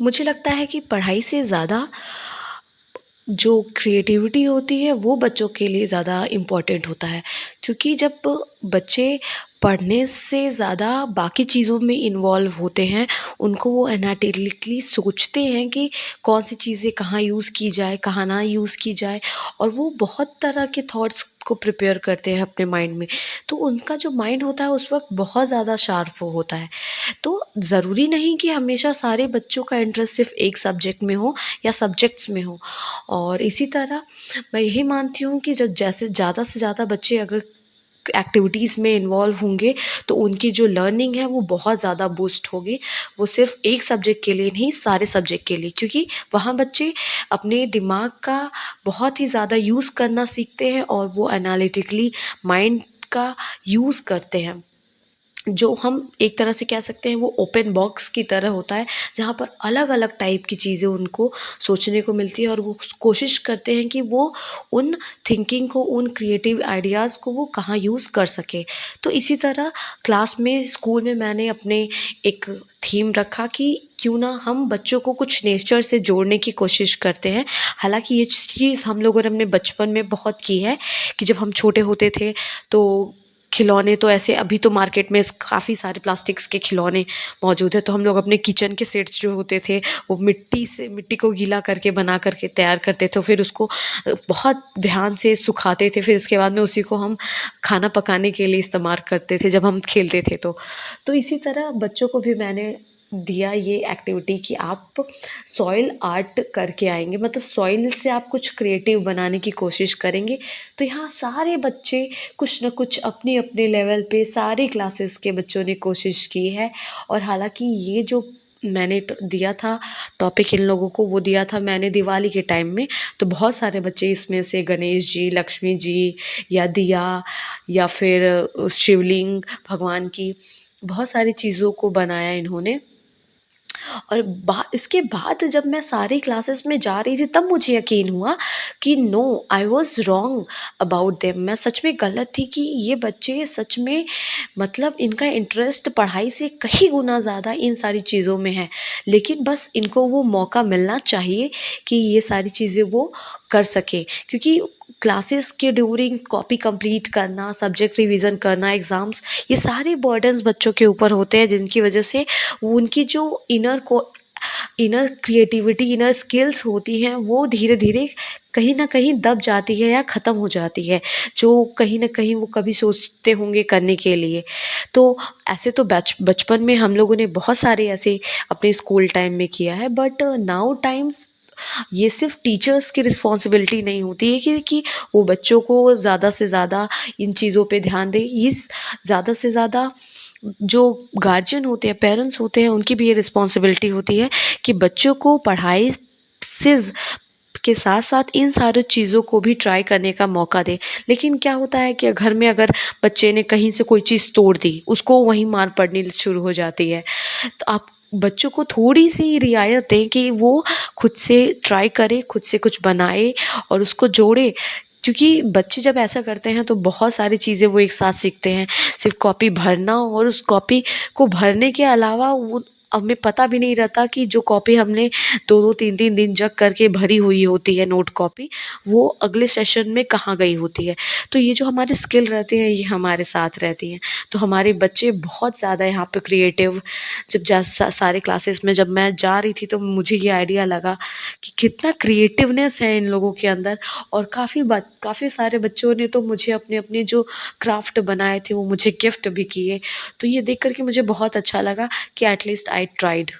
मुझे लगता है कि पढ़ाई से ज़्यादा जो क्रिएटिविटी होती है वो बच्चों के लिए ज़्यादा इम्पोर्टेंट होता है, क्योंकि जब बच्चे पढ़ने से ज़्यादा बाकी चीज़ों में इन्वॉल्व होते हैं, उनको वो एनालिटिकली सोचते हैं कि कौन सी चीज़ें कहाँ यूज़ की जाए, कहाँ ना यूज़ की जाए, और वो बहुत तरह के थॉट्स को प्रिपेयर करते हैं अपने माइंड में। तो उनका जो माइंड होता है उस वक़्त बहुत ज़्यादा शार्प होता है। तो ज़रूरी नहीं कि हमेशा सारे बच्चों का इंटरेस्ट सिर्फ़ एक सब्जेक्ट में हो या सब्जेक्ट्स में हो। और इसी तरह मैं यही मानती हूँ कि जब जैसे ज़्यादा से ज़्यादा बच्चे अगर एक्टिविटीज़ में इन्वॉल्व होंगे, तो उनकी जो लर्निंग है वो बहुत ज़्यादा बूस्ट होगी। वो सिर्फ़ एक सब्जेक्ट के लिए नहीं, सारे सब्जेक्ट के लिए, क्योंकि वहाँ बच्चे अपने दिमाग का बहुत ही ज़्यादा यूज़ करना सीखते हैं और वो एनालिटिकली माइंड का यूज़ करते हैं। जो हम एक तरह से कह सकते हैं वो ओपन बॉक्स की तरह होता है, जहाँ पर अलग-अलग टाइप की चीज़ें उनको सोचने को मिलती है, और वो कोशिश करते हैं कि वो उन थिंकिंग को, उन क्रिएटिव आइडियाज़ को वो कहाँ यूज़ कर सकें। तो इसी तरह क्लास में, स्कूल में मैंने अपने एक थीम रखा कि क्यों ना हम बच्चों को कुछ नेचर से जोड़ने की कोशिश करते हैं। हालाँकि ये चीज़ हम लोगों ने अपने बचपन में बहुत की है, कि जब हम छोटे होते थे तो खिलौने तो ऐसे, अभी तो मार्केट में काफ़ी सारे प्लास्टिक्स के खिलौने मौजूद हैं, तो हम लोग अपने किचन के सेट्स जो होते थे, वो मिट्टी को गीला करके बना करके तैयार करते थे, फिर उसको बहुत ध्यान से सुखाते थे, फिर इसके बाद में उसी को हम खाना पकाने के लिए इस्तेमाल करते थे जब हम खेलते थे तो। तो इसी तरह बच्चों को भी मैंने दिया ये एक्टिविटी कि आप सॉइल आर्ट करके आएँगे, मतलब सॉइल से आप कुछ क्रिएटिव बनाने की कोशिश करेंगे। तो यहाँ सारे बच्चे कुछ न कुछ अपने-अपने लेवल पे, सारे क्लासेस के बच्चों ने कोशिश की है। और हालाँकि ये जो मैंने दिया था टॉपिक इन लोगों को, वो दिया था मैंने दिवाली के टाइम में, तो बहुत सारे बच्चे इसमें से गणेश जी, लक्ष्मी जी, या दिया, या फिर शिवलिंग भगवान की, बहुत सारी चीज़ों को बनाया इन्होंने। और बा इसके बाद जब मैं सारी क्लासेस में जा रही थी, तब मुझे यकीन हुआ कि no, I was wrong about them. मैं सच में गलत थी, कि ये बच्चे सच में, मतलब इनका इंटरेस्ट पढ़ाई से कहीं गुना ज़्यादा इन सारी चीज़ों में है। लेकिन बस इनको वो मौका मिलना चाहिए कि ये सारी चीज़ें वो कर सकें, क्योंकि क्लासेस के ड्यूरिंग कॉपी कंप्लीट करना, सब्जेक्ट रिवीजन करना, एग्ज़ाम्स, ये सारे बर्डन्स बच्चों के ऊपर होते हैं, जिनकी वजह से वो उनकी जो इनर क्रिएटिविटी, इनर स्किल्स होती हैं, वो धीरे-धीरे कहीं न कहीं दब जाती है या ख़त्म हो जाती है, जो कहीं न कहीं वो कभी सोचते होंगे करने के लिए। तो ऐसे तो बचपन में हम लोगों ने बहुत सारे ऐसे अपने स्कूल टाइम में किया है, बट नाउ टाइम्स ये सिर्फ़ टीचर्स की रिस्पॉन्सिबिलिटी नहीं होती है कि वो बच्चों को ज़्यादा से ज़्यादा इन चीज़ों पे ध्यान दें। इस ज़्यादा से ज़्यादा जो गार्जियन होते हैं, पेरेंट्स होते हैं, उनकी भी ये रिस्पॉन्सिबिलिटी होती है कि बच्चों को पढ़ाई से के साथ-साथ इन सारी चीज़ों को भी ट्राई करने का मौका दें। लेकिन क्या होता है कि घर में अगर बच्चे ने कहीं से कोई चीज़ तोड़ दी, उसको वहीं मार पड़नी शुरू हो जाती है। तो आप बच्चों को थोड़ी-सी रियायत दें कि वो खुद से ट्राई करे, खुद से कुछ बनाए और उसको जोड़े। क्योंकि बच्चे जब ऐसा करते हैं तो बहुत सारी चीज़ें वो एक साथ सीखते हैं। सिर्फ़ कॉपी भरना, और उस कॉपी को भरने के अलावा वो, हमें पता भी नहीं रहता कि जो कॉपी हमने 2-2 3-3 दिन जग करके भरी हुई होती है, नोट कॉपी, वो अगले सेशन में कहाँ गई होती है। तो ये जो हमारी स्किल रहती है, ये हमारे साथ रहती हैं। तो हमारे बच्चे बहुत ज़्यादा यहाँ पे क्रिएटिव, जब सारे क्लासेस में जब मैं जा रही थी, तो मुझे ये आइडिया लगा कि कितना क्रिएटिवनेस है इन लोगों के अंदर। और काफ़ी सारे बच्चों ने तो मुझे अपने-अपने जो क्राफ्ट बनाए थे, वो मुझे गिफ्ट भी किए। तो ये देख कर के मुझे बहुत अच्छा लगा कि एट लीस्ट आई ट्राइड।